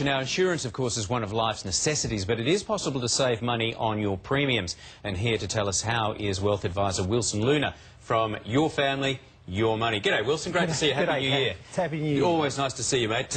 Now, insurance, of course, is one of life's necessities, but it is possible to save money on your premiums. And here to tell us how is wealth advisor Wilson Luna from Your Family, Your Money. G'day, Wilson. Great to see you. Happy New Year. It's Happy New Year. Always nice to see you, mate.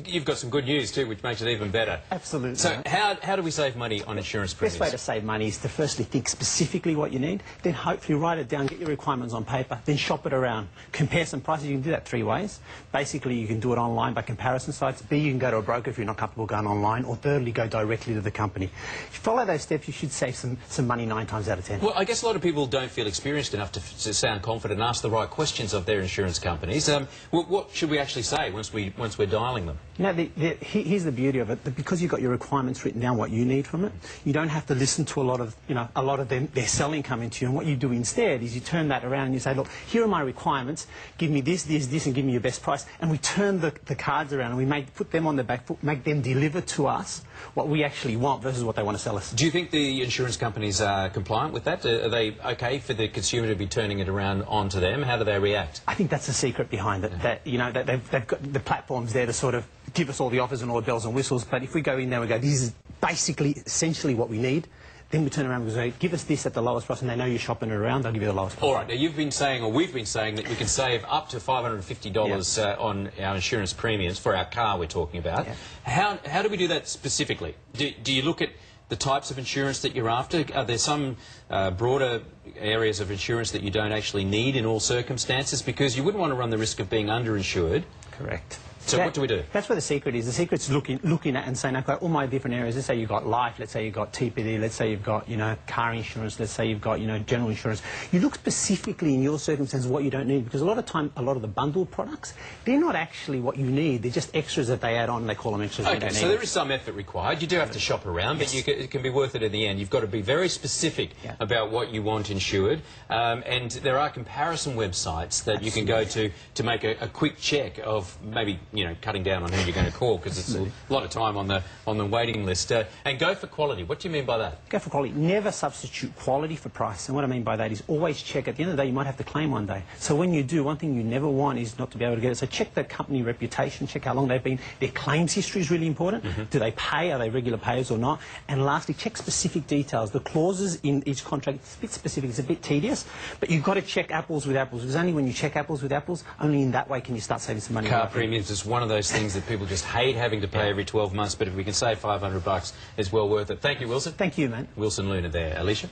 You've got some good news, too, which makes it even better. Absolutely. So how do we save money on insurance premiums? The best way to save money is to firstly think specifically what you need, then hopefully write it down, get your requirements on paper, then shop it around. Compare some prices. You can do that three ways. Basically, you can do it online by comparison sites. B, you can go to a broker if you're not comfortable going online. Or thirdly, go directly to the company. If you follow those steps, you should save some money 9 times out of 10. Well, I guess a lot of people don't feel experienced enough to sound confident and ask the right questions of their insurance companies. What should we actually say once we're dialing them? You know, here's the beauty of it. That because you've got your requirements written down, what you need from it, you don't have to listen to a lot of them, their selling coming to you. And what you do instead is you turn that around and you say, look, here are my requirements. Give me this, this, this, and give me your best price. And we turn the cards around and we put them on the back foot, make them deliver to us what we actually want versus what they want to sell us. Do you think the insurance companies are compliant with that? Are they okay for the consumer to be turning it around onto them? How do they react? I think that's the secret behind it. That that they've got the platforms there to sort of give us all the offers and all the bells and whistles. But if we go in there and we go, this is basically, essentially what we need, then we turn around and say, give us this at the lowest price, and they know you're shopping it around, they'll give you the lowest price. All right, now you've been saying, or we've been saying, that we can save up to $550 on our insurance premiums for our car we're talking about. Yeah. How do we do that specifically? Do you look at the types of insurance that you're after? Are there some broader areas of insurance that you don't actually need in all circumstances? Because you wouldn't want to run the risk of being underinsured. Correct. So what do we do? That's where the secret is. The secret's looking at and saying, okay, all my different areas. Let's say you've got life. Let's say you've got TPD. Let's say you've got, car insurance. Let's say you've got, general insurance. You look specifically in your circumstances what you don't need, because a lot of time, a lot of the bundled products, they're not actually what you need. They're just extras that they add on. And they call them extras. Okay, so there is some effort required. You do have to shop around, but it can be worth it in the end. You've got to be very specific about what you want insured, and there are comparison websites that you can go to make a quick check of maybe cutting down on who you're going to call, because it's a lot of time on the waiting list. And go for quality. What do you mean by that? Go for quality. Never substitute quality for price. And what I mean by that is always check. At the end of the day, you might have to claim one day. So when you do, one thing you never want is not to be able to get it. So check the company reputation, check how long they've been. Their claims history is really important. Do they pay? Are they regular payers or not? And lastly, check specific details. The clauses in each contract, it's a bit specific, it's a bit tedious, but you've got to check apples with apples, because only when you check apples with apples, only in that way can you start saving some money. Car premiums is one of those things that people just hate having to pay every 12 months, but if we can save $500, it's well worth it. Thank you, Wilson. Thank you, man. Wilson Luna there. Alicia?